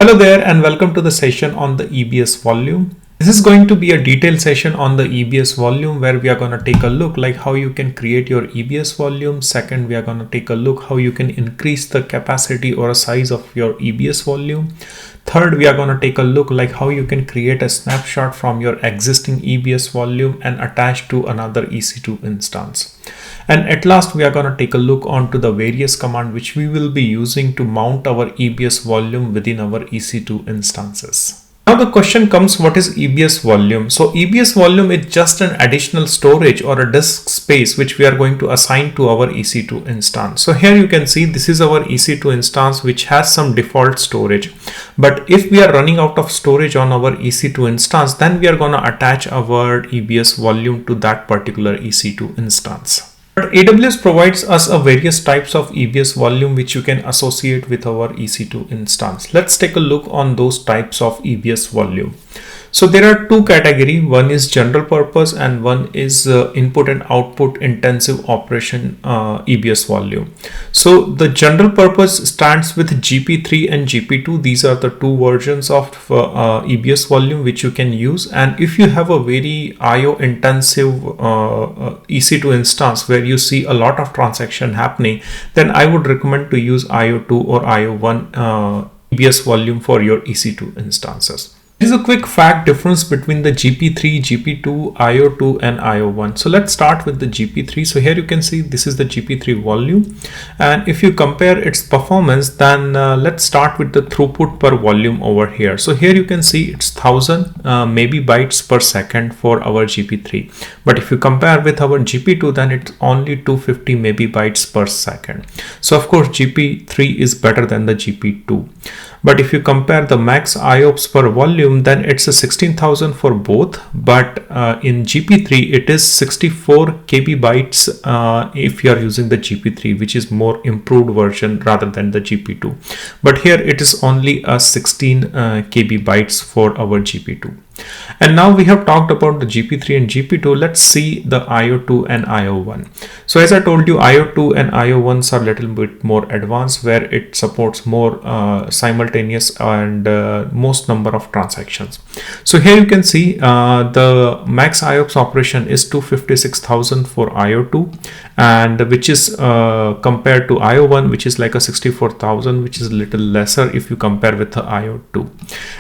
Hello there and welcome to the session on the EBS volume. This is going to be a detailed session on the EBS volume where we are going to take a look like how you can create your EBS volume. Second, we are going to take a look how you can increase the capacity or a size of your EBS volume. Third, we are going to take a look like how you can create a snapshot from your existing EBS volume and attach to another EC2 instance. And at last, we are going to take a look onto the various command which we will be using to mount our EBS volume within our EC2 instances. Now the question comes, what is EBS volume? So EBS volume is just an additional storage or a disk space which we are going to assign to our EC2 instance. So here you can see this is our EC2 instance which has some default storage. But if we are running out of storage on our EC2 instance, then we are going to attach our EBS volume to that particular EC2 instance. But AWS provides us a various types of EBS volume which you can associate with our EC2 instance. Let's take a look on those types of EBS volume. So there are two categories. One is general purpose and one is input and output intensive operation EBS volume. So the general purpose stands with GP3 and GP2. These are the two versions of EBS volume which you can use. And if you have a very IO intensive EC2 instance where you see a lot of transaction happening, then I would recommend to use IO2 or IO1 EBS volume for your EC2 instances. There is a quick fact difference between the GP3, GP2, IO2 and IO1. So let's start with the GP3. So here you can see this is the GP3 volume, and if you compare its performance, then let's start with the throughput per volume over here. So here you can see it's 1000 megabytes per second for our GP3, but if you compare with our GP2, then it's only 250 megabytes per second. So of course GP3 is better than the GP2. But if you compare the max IOPS per volume, then it's a 16,000 for both. But in GP3, it is 64 KB bytes if you are using the GP3, which is more improved version rather than the GP2. But here it is only a 16 KB bytes for our GP2. And now we have talked about the GP3 and GP2. Let's see the IO2 and IO1. So as I told you, IO2 and IO1s are a little bit more advanced where it supports more simultaneous and most number of transactions. So here you can see the max IOPS operation is 256,000 for IO2, and which is compared to IO1, which is like a 64,000, which is a little lesser if you compare with the IO2.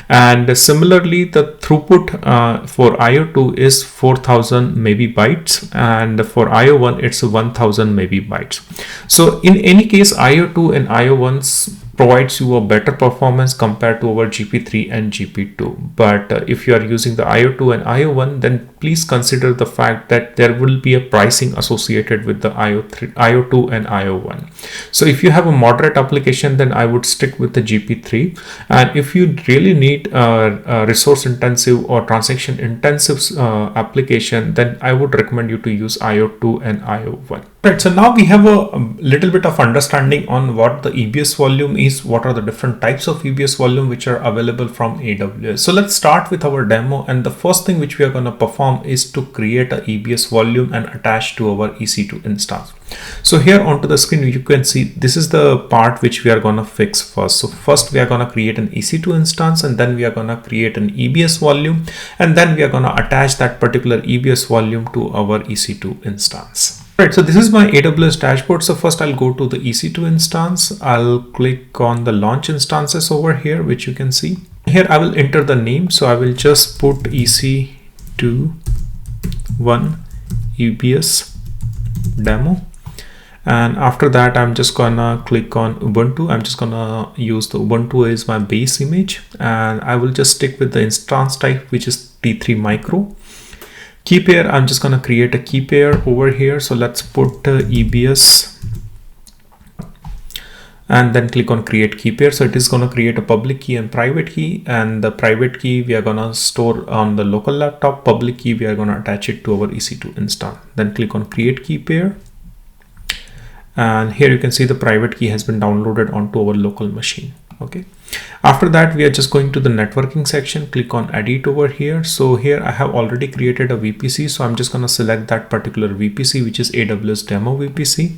And similarly, the throughput for IO2 is 4000 megabytes, and for IO1 it's 1000 megabytes. So in any case, IO2 and IO1s provides you a better performance compared to our GP3 and GP2. But if you are using the IO2 and IO1, then please consider the fact that there will be a pricing associated with the IO2 and IO1. So if you have a moderate application, then I would stick with the GP3. And if you really need a resource intensive or transaction intensive application, then I would recommend you to use IO2 and IO1. Right, so now we have a little bit of understanding on what the EBS volume is, what are the different types of EBS volume which are available from AWS. So let's start with our demo, and the first thing which we are going to perform is to create a EBS volume and attach to our EC2 instance. So here onto the screen you can see this is the part which we are going to fix first. So first we are going to create an EC2 instance, and then we are going to create an EBS volume, and then we are going to attach that particular EBS volume to our EC2 instance. Right, so this is my AWS dashboard. So first I'll go to the EC2 instance. I'll click on the launch instances over here, which you can see. Here I will enter the name. So I will just put EC2 1 EBS demo. And after that, I'm just gonna click on Ubuntu. I'm just gonna use the Ubuntu as my base image, and I will just stick with the instance type, which is T3 micro. Key pair, I'm just gonna create a key pair over here. So let's put EBS and then click on create key pair. So it is gonna create a public key and private key, and the private key we are gonna store on the local laptop. Public key we are gonna attach it to our EC2 instance. Then click on create key pair. And here you can see the private key has been downloaded onto our local machine. Okay, after that we are just going to the networking section. Click on edit over here. So here I have already created a VPC, so I'm just going to select that particular VPC, which is AWS demo VPC.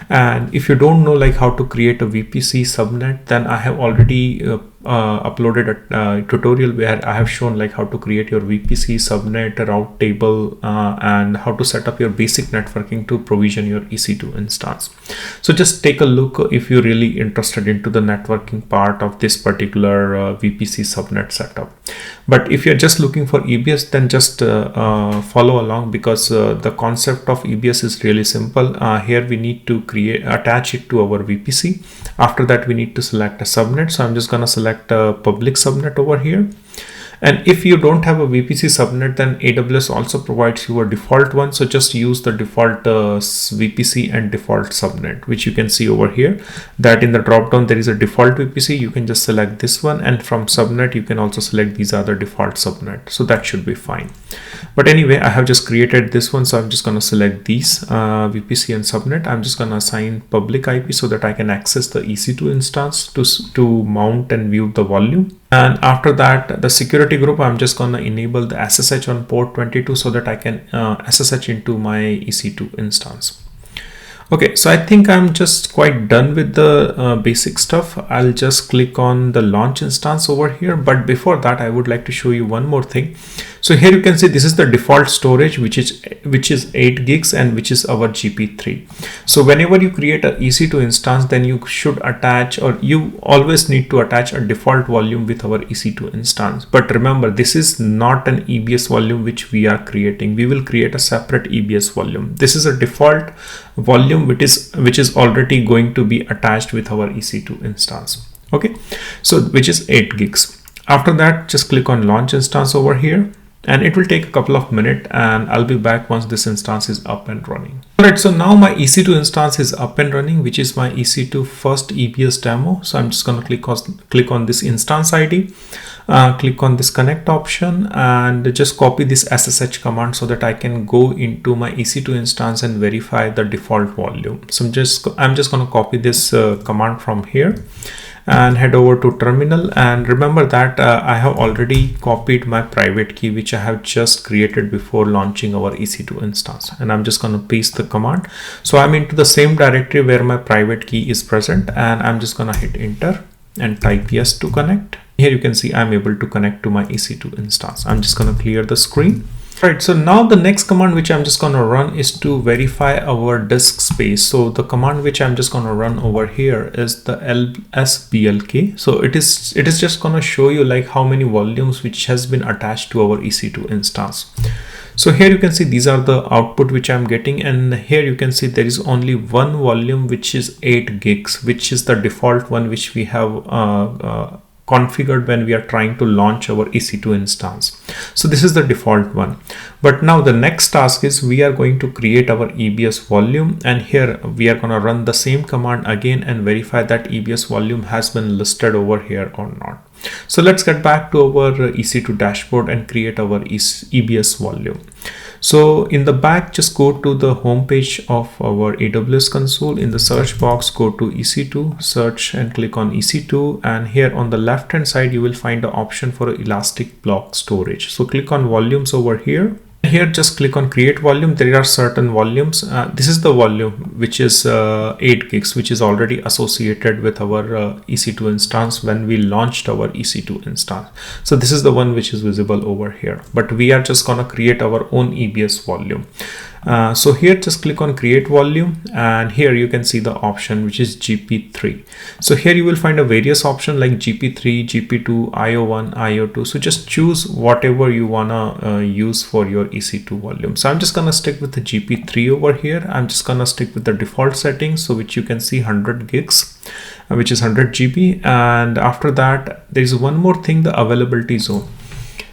And if you don't know like how to create a VPC subnet, then I have already uploaded a tutorial where I have shown like how to create your VPC, subnet, route table, and how to set up your basic networking to provision your EC2 instance. So just take a look if you're really interested into the networking part of this particular VPC subnet setup. But if you're just looking for EBS, then just follow along, because the concept of EBS is really simple. Here we need to attach it to our VPC. After that, we need to select a subnet. So I'm just going to select a public subnet over here. And if you don't have a VPC subnet, then AWS also provides you a default one. So just use the default VPC and default subnet, which you can see over here, that in the drop down there is a default VPC. You can just select this one, and from subnet you can also select these other default subnet. So that should be fine. But anyway, I have just created this one, so I'm just going to select these VPC and subnet. I'm just going to assign public IP so that I can access the EC2 instance to mount and view the volume. And after that, the security group, I'm just going to enable the SSH on port 22 so that I can SSH into my EC2 instance. Okay, so I think I'm just quite done with the basic stuff. I'll just click on the launch instance over here. But before that, I would like to show you one more thing. So here you can see this is the default storage, which is 8 gigs and which is our GP3. So whenever you create an EC2 instance, then you should attach, or you always need to attach a default volume with our EC2 instance. But remember, this is not an EBS volume which we are creating. We will create a separate EBS volume. This is a default volume which is already going to be attached with our EC2 instance. Okay, so which is 8 gigs. After that, just click on launch instance over here, and it will take a couple of minutes, and I'll be back once this instance is up and running. Alright, so now my EC2 instance is up and running, which is my EC2 first EBS demo. So I'm just going to click on this instance ID, click on this connect option, and just copy this SSH command so that I can go into my EC2 instance and verify the default volume. So I'm just going to copy this command from here and head over to terminal. And remember that I have already copied my private key, which I have just created before launching our EC2 instance, and I'm just going to paste the command. So I'm into the same directory where my private key is present, and I'm just going to hit enter and type yes to connect. Here you can see I'm able to connect to my EC2 instance. I'm just going to clear the screen. Right, so now the next command which I'm just going to run is to verify our disk space. So the command which I'm just going to run over here is the lsblk. So it is just going to show you like how many volumes which has been attached to our EC2 instance. So here you can see these are the output which I'm getting, and here you can see there is only one volume which is 8 gigs, which is the default one which we have configured when we are trying to launch our EC2 instance. So this is the default one. But now the next task is we are going to create our EBS volume, and here we are going to run the same command again and verify that EBS volume has been listed over here or not. So let's get back to our EC2 dashboard and create our EBS volume. So in the back, just go to the home page of our AWS console. In the search box, go to EC2, search and click on EC2. And here on the left hand side, you will find the option for elastic block storage. So click on volumes over here. Here just click on create volume. There are certain volumes. This is the volume which is 8 gigs, which is already associated with our EC2 instance when we launched our EC2 instance. So this is the one which is visible over here, but we are just gonna create our own EBS volume. So here just click on create volume, and here you can see the option which is GP3. So here you will find a various option like GP3, GP2, IO1, IO2. So just choose whatever you wanna use for your EC2 volume. So I'm just gonna stick with the GP3 over here. I'm just gonna stick with the default settings, so which you can see 100 gigs, which is 100 GB. And after that, there is one more thing, the availability zone.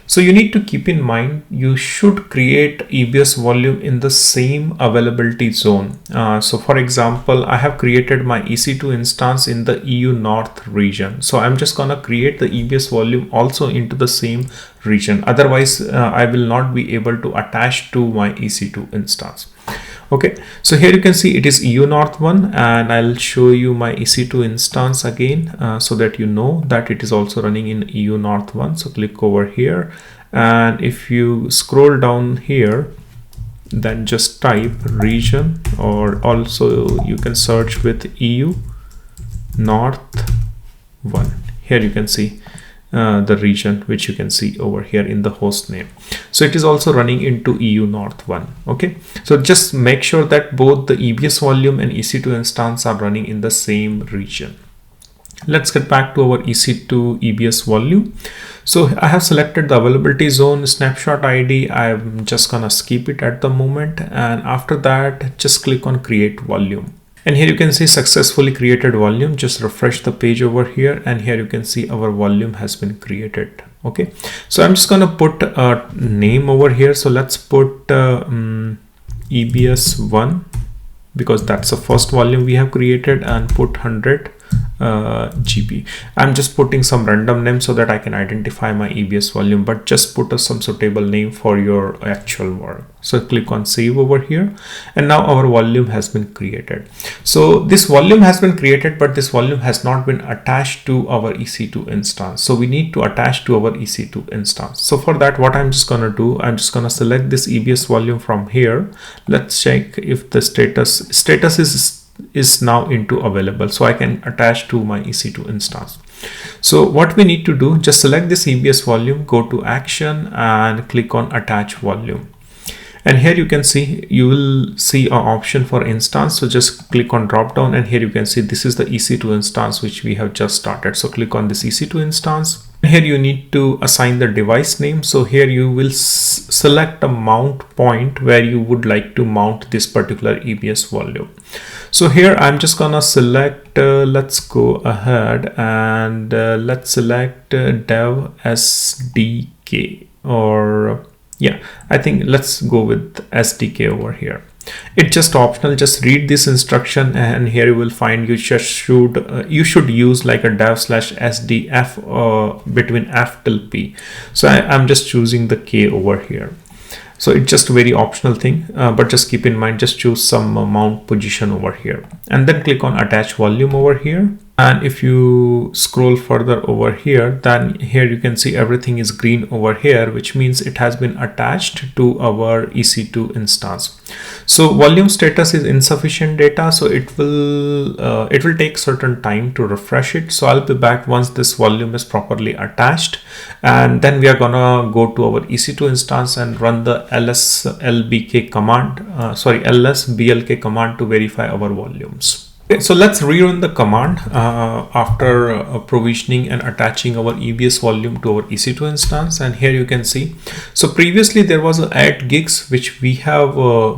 So you need to keep in mind, you should create EBS volume in the same availability zone. So for example, I have created my EC2 instance in the EU North region. So I'm just gonna create the EBS volume also into the same region. Otherwise, I will not be able to attach to my EC2 instance. Okay, so here you can see it is EU North 1, and I'll show you my EC2 instance again so that you know that it is also running in EU North 1. So click over here, and if you scroll down here, then just type region, or also you can search with EU North 1. Here you can see the region which you can see over here in the host name. So it is also running into EU North 1. Okay, so just make sure that both the EBS volume and EC2 instance are running in the same region. Let's get back to our EC2 EBS volume. So I have selected the availability zone, snapshot ID. I'm just gonna skip it at the moment, and after that just click on create volume. And here you can see successfully created volume. Just refresh the page over here, and here you can see our volume has been created. Okay, so I'm just gonna put a name over here. So let's put EBS 1 because that's the first volume we have created, and put 100 GB. I'm just putting some random name so that I can identify my EBS volume, but just put some suitable name for your actual work. So click on save over here, and now our volume has been created. So this volume has been created, but this volume has not been attached to our EC2 instance. So we need to attach to our EC2 instance. So for that, what I'm just gonna do, I'm just gonna select this EBS volume from here. Let's check if the status is now into available, so I can attach to my EC2 instance. So what we need to do, just select this EBS volume, go to action and click on attach volume. And here you can see, you will see an option for instance. So just click on drop down, and here you can see this is the EC2 instance which we have just started. So click on this EC2 instance. Here you need to assign the device name. So here you will select a mount point where you would like to mount this particular EBS volume. So here I'm just gonna select, let's go ahead and let's select dev SDK, or yeah, I think let's go with SDK over here. It's just optional. Just read this instruction, and here you will find you should use like a dev/sdf between f till p. So I'm just choosing the k over here. So it's just a very optional thing, but just keep in mind, just choose some mount position over here, and then click on attach volume over here. And if you scroll further over here, then here you can see everything is green over here, which means it has been attached to our EC2 instance. So volume status is insufficient data, so it will take certain time to refresh it. So I'll be back once this volume is properly attached, and then we are gonna go to our EC2 instance and run the lsblk command to verify our volumes. Okay, so let's rerun the command after provisioning and attaching our EBS volume to our EC2 instance. And here you can see, so previously there was a 8 gigs which we have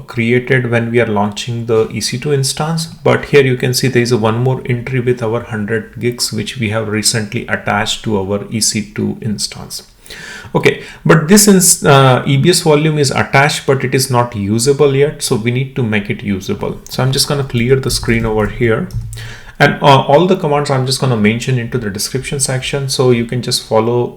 created when we are launching the EC2 instance, but here you can see there is one more entry with our 100 gigs which we have recently attached to our EC2 instance. Okay, but this EBS volume is attached, but it is not usable yet, so we need to make it usable. So I'm just going to clear the screen over here, and all the commands I'm just going to mention into the description section, so you can just follow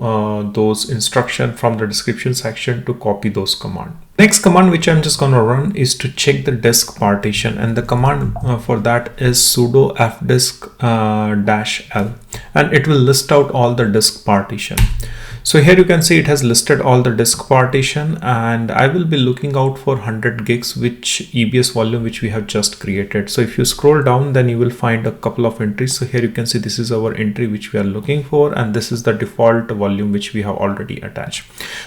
those instructions from the description section to copy those commands. Next command which I'm just going to run is to check the disk partition, and the command for that is sudo fdisk -l, and it will list out all the disk partition. So here you can see it has listed all the disk partition, and I will be looking out for 100 gigs which EBS volume which we have just created. So if you scroll down, then you will find a couple of entries. So here you can see this is our entry which we are looking for, and this is the default volume which we have already attached.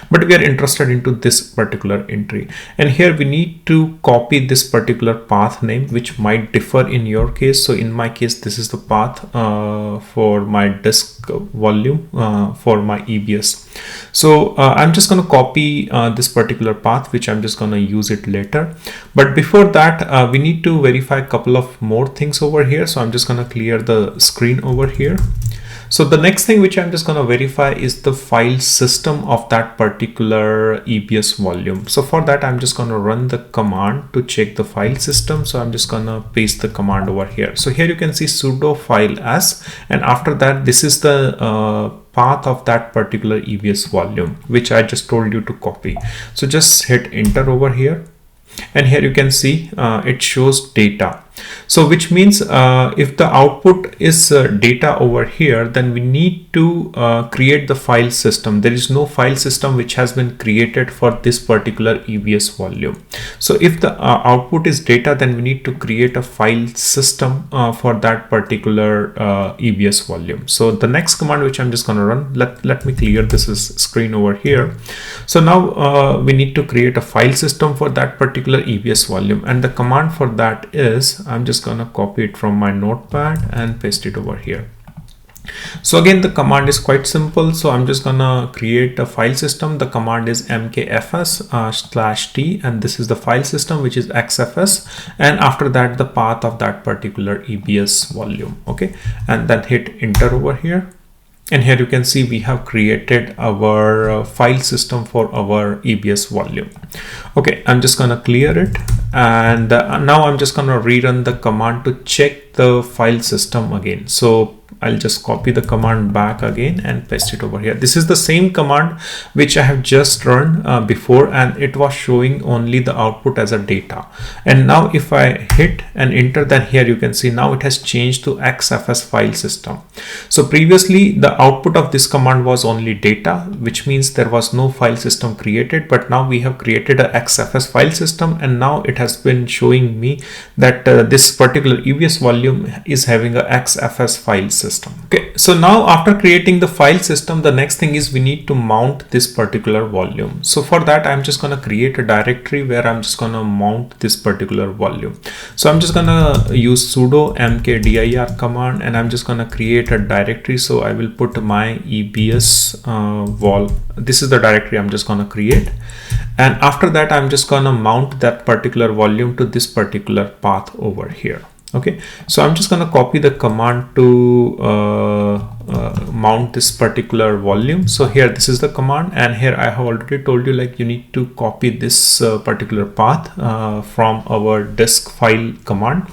But we are interested into this particular entry, and here we need to copy this particular path name which might differ in your case. So in my case, this is the path for my disk volume for my EBS. So I'm just going to copy this particular path, which I'm just going to use it later. But before that, we need to verify a couple of more things over here. So I'm just going to clear the screen over here. So the next thing which I'm just going to verify is the file system of that particular EBS volume. So for that, I'm just going to run the command to check the file system. So I'm just going to paste the command over here. So here you can see sudo file as, and after that, this is the path of that particular EBS volume, which I just told you to copy. So just hit enter over here. And here you can see it shows data. So which means if the output is data over here, then we need to create the file system. There is no file system which has been created for this particular EBS volume. So if the output is data, then we need to create a file system for that particular EBS volume. So the next command which I'm just going to run, let me clear this screen over here. So now we need to create a file system for that particular EBS volume, and the command for that is, I'm just going to copy it from my notepad and paste it over here. So again, the command is quite simple. So I'm just gonna create a file system. The command is mkfs/t, and this is the file system, which is xfs, and after that the path of that particular EBS volume. Okay, and then hit enter over here. And here you can see we have created our file system for our EBS volume. Okay, I'm just gonna clear it, and now I'm just gonna rerun the command to check the file system again. So I'll just copy the command back again and paste it over here. This is the same command which I have just run before, and it was showing only the output as a data. And now if I hit and enter, then here you can see now it has changed to xfs file system. So previously the output of this command was only data, which means there was no file system created, but now we have created a xfs file system, and now it has been showing me that this particular EBS volume is having a xfs file system. Okay, so now after creating the file system, the next thing is we need to mount this particular volume. So for that, I'm just going to create a directory where I'm just going to mount this particular volume. So I'm just going to use sudo mkdir command, and I'm just going to create a directory. So I will put my EBS vol. This is the directory I'm just going to create. And after that, I'm just going to mount that particular volume to this particular path over here. Okay, so I'm just going to copy the command to mount this particular volume. So here, this is the command, and here I have already told you, like, you need to copy this particular path from our disk file command.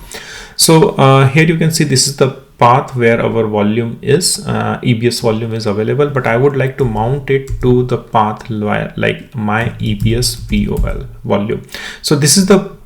So here you can see this is the path where our volume is, EBS volume is available, but I would like to mount it to the path like my EBS volume. So this is the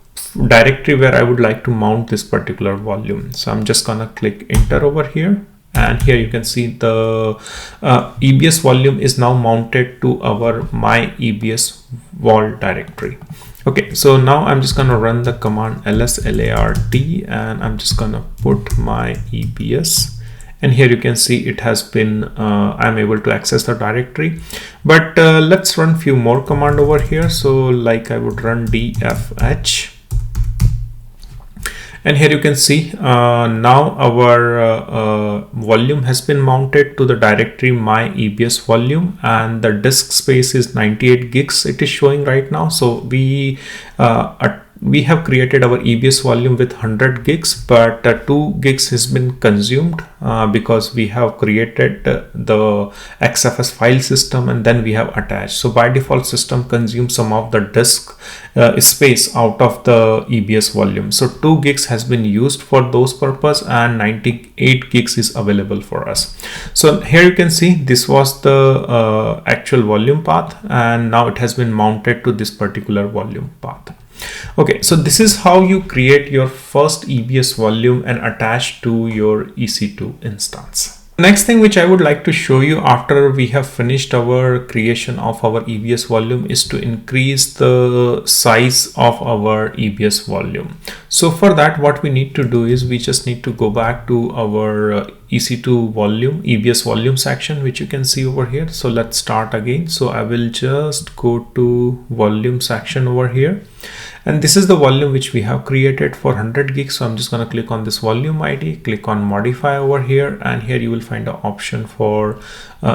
directory where I would like to mount this particular volume. So I'm just gonna click enter over here, and here you can see the EBS volume is now mounted to our my EBS vol directory. Okay, so now I'm just gonna run the command lslart, and I'm just gonna put my EBS, and here you can see it has been I'm able to access the directory. But let's run few more command over here. So like I would run dfh, and here you can see now our volume has been mounted to the directory my EBS volume, and the disk space is 98 gigs it is showing right now. So we have created our EBS volume with 100 gigs, but 2 gigs has been consumed because we have created the XFS file system and then we have attached. So by default, system consumes some of the disk space out of the EBS volume. So 2 gigs has been used for those purpose, and 98 gigs is available for us. So here you can see this was the actual volume path, and now it has been mounted to this particular volume path. Okay, so this is how you create your first EBS volume and attach to your EC2 instance. Next thing which I would like to show you after we have finished our creation of our EBS volume is to increase the size of our EBS volume. So for that, what we need to do is we just need to go back to our EC2 volume, EBS volume section, which you can see over here. So let's start again. So I will just go to volume section over here. And this is the volume which we have created for 100 gigs. So I'm just going to click on this volume ID, click on modify over here, and here you will find an option for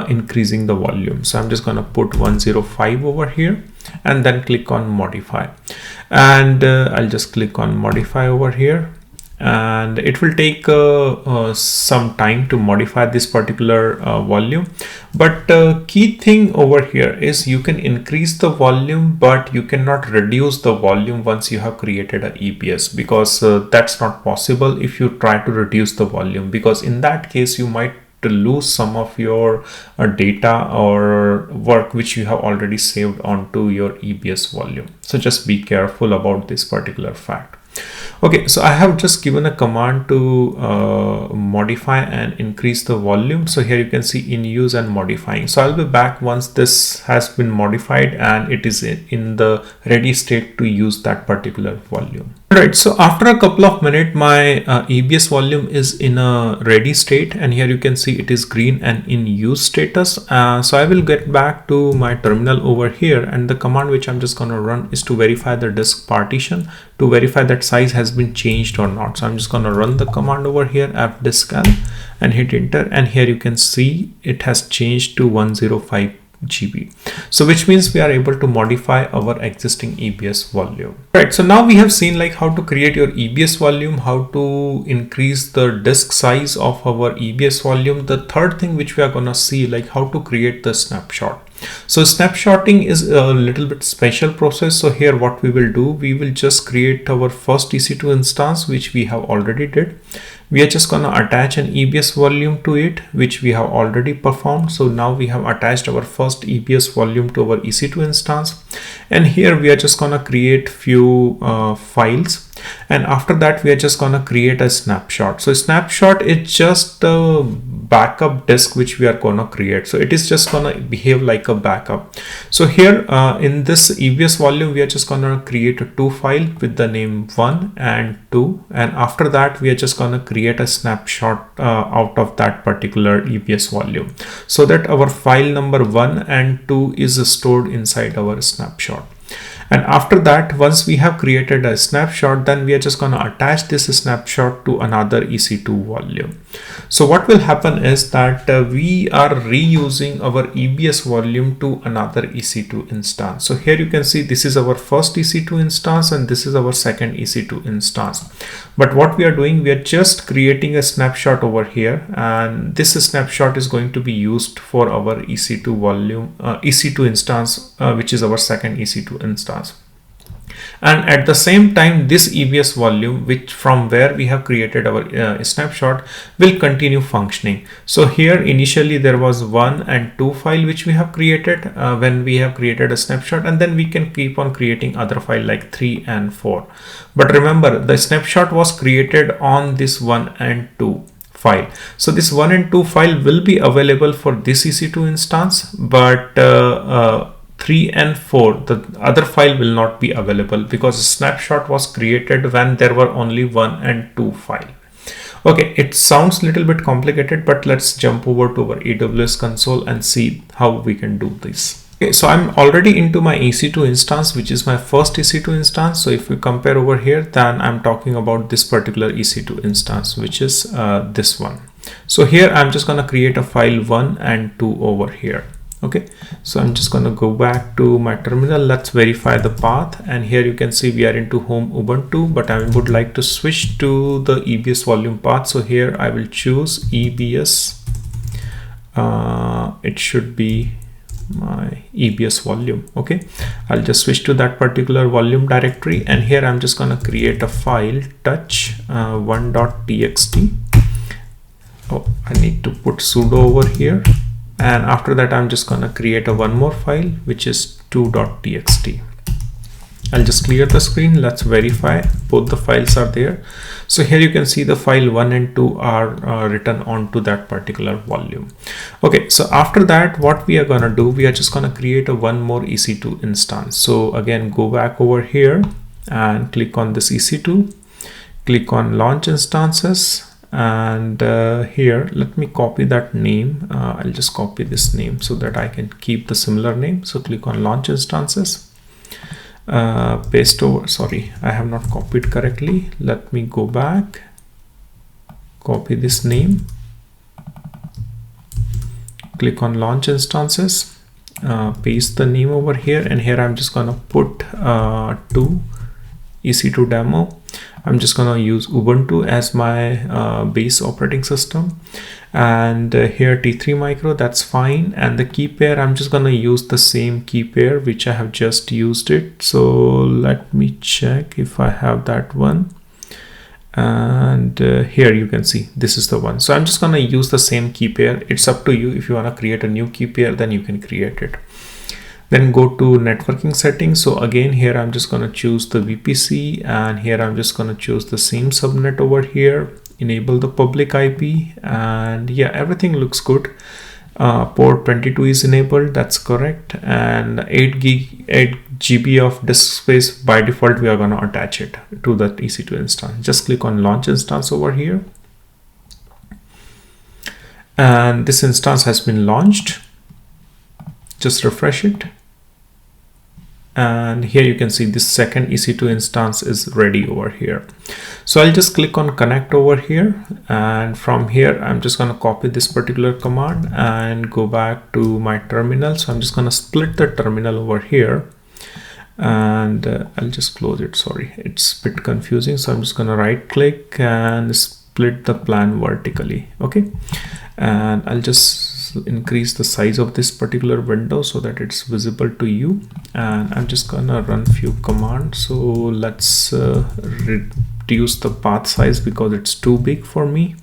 increasing the volume. So I'm just going to put 105 over here and then click on modify. And I'll just click on modify over here. And it will take some time to modify this particular volume, but key thing over here is you can increase the volume, but you cannot reduce the volume once you have created a EBS, because that's not possible if you try to reduce the volume, because in that case you might to lose some of your data or work which you have already saved onto your EBS volume. So just be careful about this particular fact. Okay, so I have just given a command to modify and increase the volume. So here you can see in use and modifying. So I'll be back once this has been modified and it is in the ready state to use that particular volume. Alright, so after a couple of minutes, my EBS volume is in a ready state, and here you can see it is green and in use status. So I will get back to my terminal over here, and the command which I'm just going to run is to verify the disk partition, to verify that size has been changed or not. So I'm just going to run the command over here, fdiscal, and hit enter, and here you can see it has changed to 105 GB. So which means we are able to modify our existing EBS volume. Right, so now we have seen like how to create your EBS volume, how to increase the disk size of our EBS volume. The third thing which we are gonna see, like how to create the snapshot. So snapshotting is a little bit special process. So here what we will do, we will just create our first EC2 instance, which we have already did. We are just gonna attach an EBS volume to it, which we have already performed. So now we have attached our first EBS volume to our EC2 instance, and here we are just gonna create few files, and after that we are just gonna create a snapshot. So snapshot is just a backup disk which we are gonna create. So it is just gonna behave like a backup. So here in this EBS volume, we are just gonna create a 2 file with the name 1 and 2, and after that we are just gonna create a snapshot out of that particular EBS volume, so that our file number 1 and 2 is stored inside our snapshot. And after that, once we have created a snapshot, then we are just going to attach this snapshot to another EC2 volume. So what will happen is that we are reusing our EBS volume to another EC2 instance. So here you can see this is our first EC2 instance and this is our second EC2 instance. But what we are doing, we are just creating a snapshot over here, and this snapshot is going to be used for our EC2 volume, EC2 instance, which is our second EC2 instance. And at the same time, this EBS volume, which from where we have created our snapshot, will continue functioning. So here initially there was 1 and 2 file which we have created when we have created a snapshot, and then we can keep on creating other file like 3 and 4. But remember, the snapshot was created on this 1 and 2 file. So this 1 and 2 file will be available for this EC2 instance, but 3 and 4, the other file will not be available, because a snapshot was created when there were only 1 and 2 file. Okay, it sounds a little bit complicated, but let's jump over to our AWS console and see how we can do this. Okay, so I'm already into my EC2 instance, which is my first EC2 instance. So if we compare over here, then I'm talking about this particular EC2 instance, which is this one. So here I'm just going to create a file 1 and 2 over here. Okay, so I'm just going to go back to my terminal. Let's verify the path, and here you can see we are into home Ubuntu, but I would like to switch to the EBS volume path. So here I will choose EBS. It should be my EBS volume. Okay, I'll just switch to that particular volume directory, and here I'm just going to create a file touch1.txt. Oh, I need to put sudo over here. And after that, I'm just going to create one more file, which is 2.txt. I'll just clear the screen. Let's verify both the files are there. So here you can see the file 1 and 2 are written onto that particular volume. Okay, so after that, what we are going to do, we are just going to create one more EC2 instance. So again, go back over here and click on this EC2, click on launch instances. And here let me copy that name. I'll just copy this name so that I can keep the similar name. So click on launch instances, paste over. Sorry, I have not copied correctly. Let me go back, copy this name, click on launch instances, paste the name over here, and here I'm just gonna put to EC2 demo. I'm just gonna use Ubuntu as my base operating system, and here T3 micro, that's fine. And the key pair, I'm just gonna use the same key pair which I have just used it. So let me check if I have that one, and here you can see this is the one. So I'm just gonna use the same key pair. It's up to you. If you want to create a new key pair, then you can create it. Then go to networking settings. So again, here I'm just going to choose the VPC, and here I'm just going to choose the same subnet over here, enable the public IP, and yeah, everything looks good. Port 22 is enabled, that's correct, and 8 GB of disk space. By default we are going to attach it to that EC2 instance. Just click on launch instance over here, and this instance has been launched. Just refresh it, and here you can see this second EC2 instance is ready over here. So I'll just click on connect over here, and from here I'm just going to copy this particular command and go back to my terminal. So I'm just going to split the terminal over here, and I'll just close it. Sorry, it's a bit confusing. So I'm just going to right click and split the plan vertically. Okay, and I'll just increase the size of this particular window so that it's visible to you, and I'm just gonna run few commands. So let's reduce the path size because it's too big for me.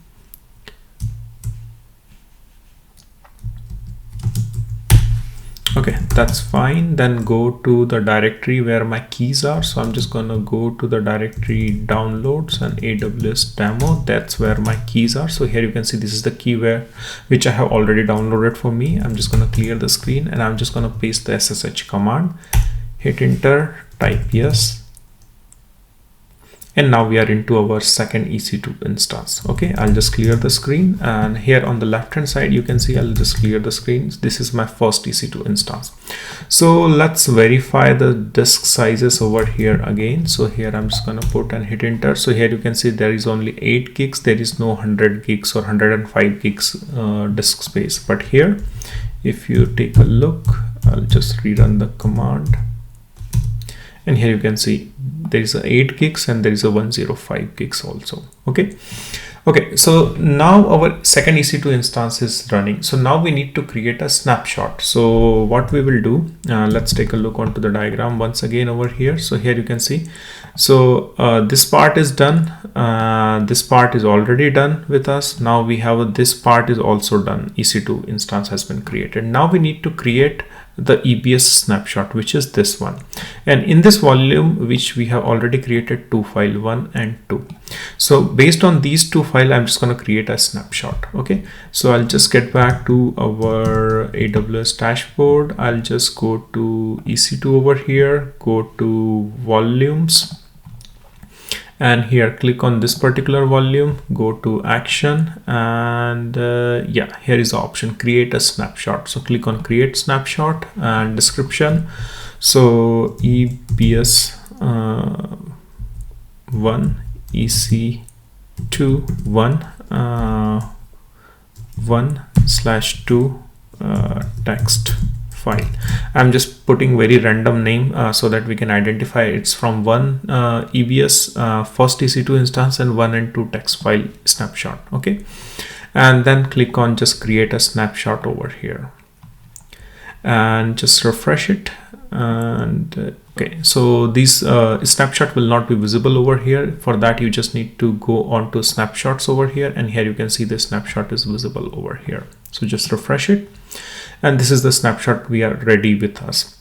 Okay, that's fine. Then go to the directory where my keys are. So I'm just gonna go to the directory downloads and AWS demo. That's where my keys are. So here you can see this is the key which I have already downloaded for me. I'm just gonna clear the screen, and I'm just gonna paste the SSH command, hit enter, type yes. And now we are into our second EC2 instance. Okay, I'll just clear the screen, and here on the left hand side you can see I'll just clear the screen. This is my first EC2 instance. So let's verify the disk sizes over here again. So here I'm just gonna put and hit enter. So here you can see there is only 8 gigs. There is no 100 gigs or 105 gigs disk space. But here, if you take a look, I'll just rerun the command, and here you can see there is a 8 gigs and there is a 105 gigs also. Okay, so now our second EC2 instance is running. So now we need to create a snapshot. So what we will do, let's take a look onto the diagram once again over here. So here you can see, so this part is done, this part is already done with us. Now we have this part is also done. EC2 instance has been created. Now we need to create the EBS snapshot, which is this one, and in this volume which we have already created 2 files, 1 and 2. So based on these 2 files I'm just going to create a snapshot. Okay, so I'll just get back to our AWS dashboard. I'll just go to EC2 over here, go to volumes, and here click on this particular volume, go to action, and yeah, here is the option create a snapshot. So click on create snapshot and description. So EBS 1 EC2 1/2 text file. I'm just putting very random name so that we can identify it's from one EBS first EC2 instance and 1 and 2 text file snapshot. Okay, and then click on just create a snapshot over here, and just refresh it. And okay, so these snapshot will not be visible over here. For that you just need to go on to snapshots over here, and here you can see the snapshot is visible over here. So just refresh it, and this is the snapshot we are ready with us.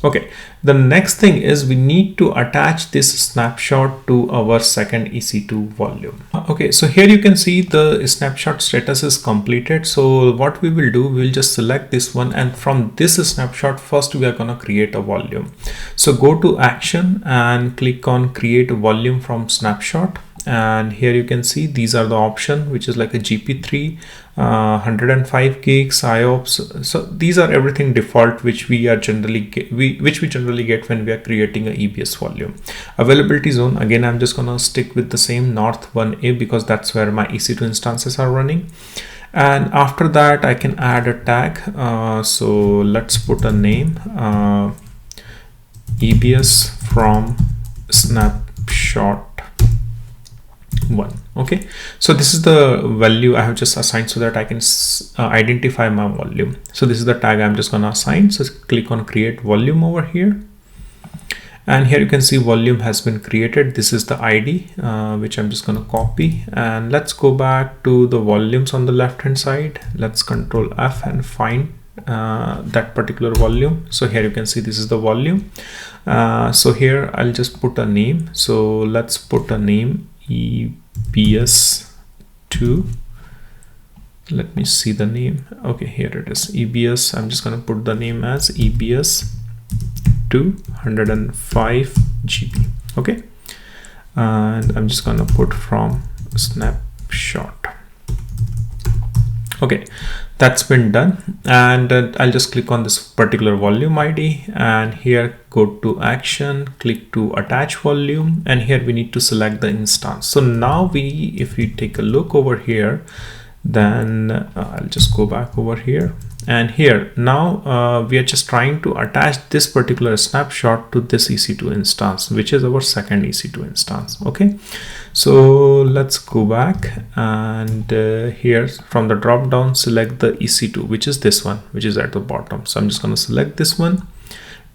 Okay, the next thing is we need to attach this snapshot to our second EC2 volume. Okay, so here you can see the snapshot status is completed. So what we will do, we'll just select this one, and from this snapshot first we are going to create a volume. So go to action and click on create a volume from snapshot, and here you can see these are the option, which is like a GP3, 105 gigs, IOPS. So these are everything default which we are generally get, which we generally get when we are creating a EBS volume. Availability zone, again I'm just gonna stick with the same North 1A because that's where my EC2 instances are running. And after that I can add a tag. So let's put a name, EBS from snapshot 1. Okay, so this is the value I have just assigned so that I can identify my volume. So this is the tag I'm just gonna assign. So click on create volume over here, and here you can see volume has been created. This is the ID which I'm just gonna copy, and let's go back to the volumes on the left hand side. Let's Control F and find that particular volume. So here you can see this is the volume. So here I'll just put a name. So let's put a name EBS2. Let me see the name. Okay, here it is, EBS. I'm just going to put the name as EBS 205 GB. Okay, and I'm just going to put from snapshot. Okay, that's been done, and I'll just click on this particular volume ID, and here go to action, click to attach volume, and here we need to select the instance. So now if we take a look over here, then I'll just go back over here, and here now we are just trying to attach this particular snapshot to this EC2 instance, which is our second EC2 instance. Okay, so let's go back, and here from the drop down select the EC2, which is this one, which is at the bottom. So I'm just going to select this one,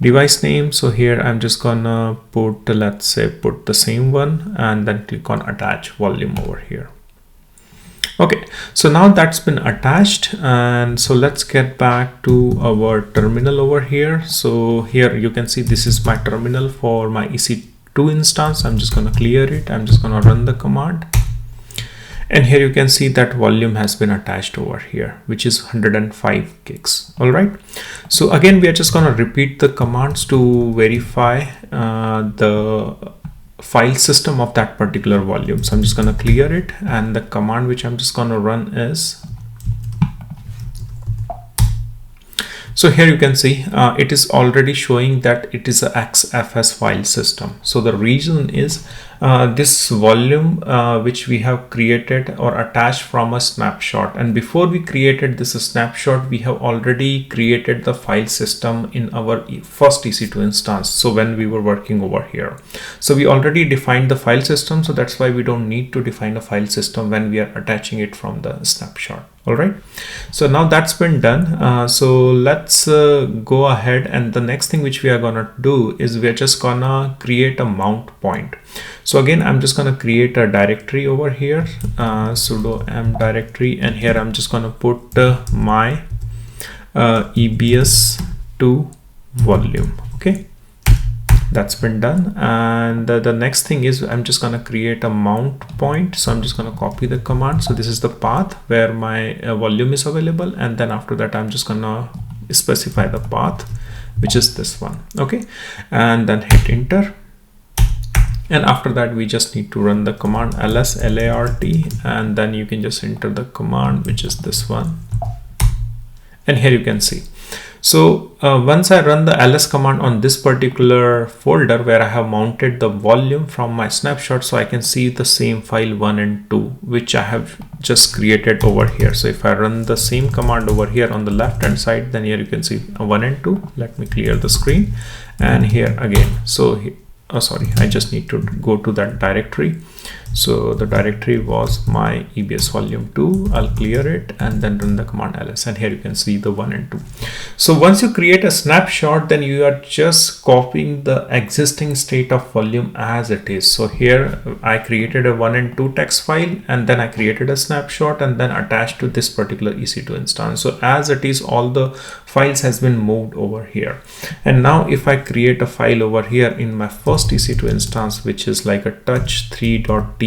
device name. So here I'm just gonna put, let's say, put the same one, and then click on attach volume over here. Okay, so now that's been attached, and so let's get back to our terminal over here. So here you can see this is my terminal for my EC2 instance. I'm just going to clear it. I'm just going to run the command, and here you can see that volume has been attached over here, which is 105 gigs. All right, so again we are just going to repeat the commands to verify the file system of that particular volume. So I'm just going to clear it, and the command which I'm just going to run is, so here you can see it is already showing that it is a XFS file system. So the reason is this volume which we have created or attached from a snapshot, and before we created this snapshot we have already created the file system in our first EC2 instance. So when we were working over here, so we already defined the file system, so that's why we don't need to define a file system when we are attaching it from the snapshot. All right, so now that's been done. So let's go ahead, and the next thing which we are gonna do is we are just gonna create a mount point. So again I'm just gonna create a directory over here, sudo m directory, and here I'm just gonna put my EBS2 volume. Okay, that's been done, and the next thing is I'm just gonna create a mount point. So I'm just gonna copy the command. So this is the path where my volume is available, and then after that I'm just gonna specify the path, which is this one. Okay, and then hit enter, and after that we just need to run the command lsLART, and then you can just enter the command, which is this one, and here you can see. So once I run the ls command on this particular folder where I have mounted the volume from my snapshot, so I can see the same file 1 and 2 which I have just created over here. So if I run the same command over here on the left hand side, then here you can see 1 and 2. Let me clear the screen, and here again. So oh sorry, I just need to go to that directory. So the directory was my EBS volume 2. I'll clear it and then run the command ls, and here you can see the 1 and 2. So once you create a snapshot, then you are just copying the existing state of volume as it is. So here I created a 1 and 2 text file, and then I created a snapshot and then attached to this particular EC2 instance. So as it is, all the files has been moved over here. And now if I create a file over here in my first EC2 instance, which is like a touch3.txt,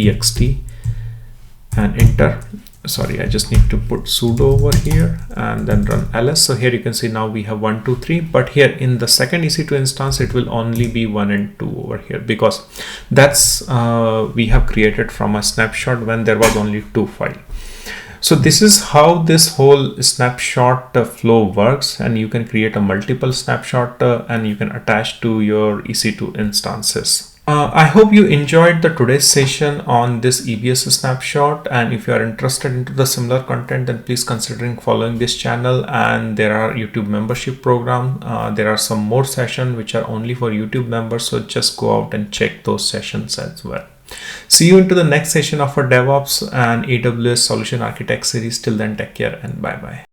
and enter. Sorry, I just need to put sudo over here and then run ls. So here you can see now we have 1, 2, 3, but here in the second EC2 instance it will only be 1 and 2 over here, because that's we have created from a snapshot when there was only 2 files. So this is how this whole snapshot flow works, and you can create a multiple snapshot and you can attach to your EC2 instances. I hope you enjoyed the today's session on this EBS snapshot, and if you are interested into the similar content, then please considering following this channel. And there are YouTube membership program. There are some more sessions which are only for YouTube members, so just go out and check those sessions as well. See you into the next session of our DevOps and AWS Solution Architect series. Till then, take care and bye bye.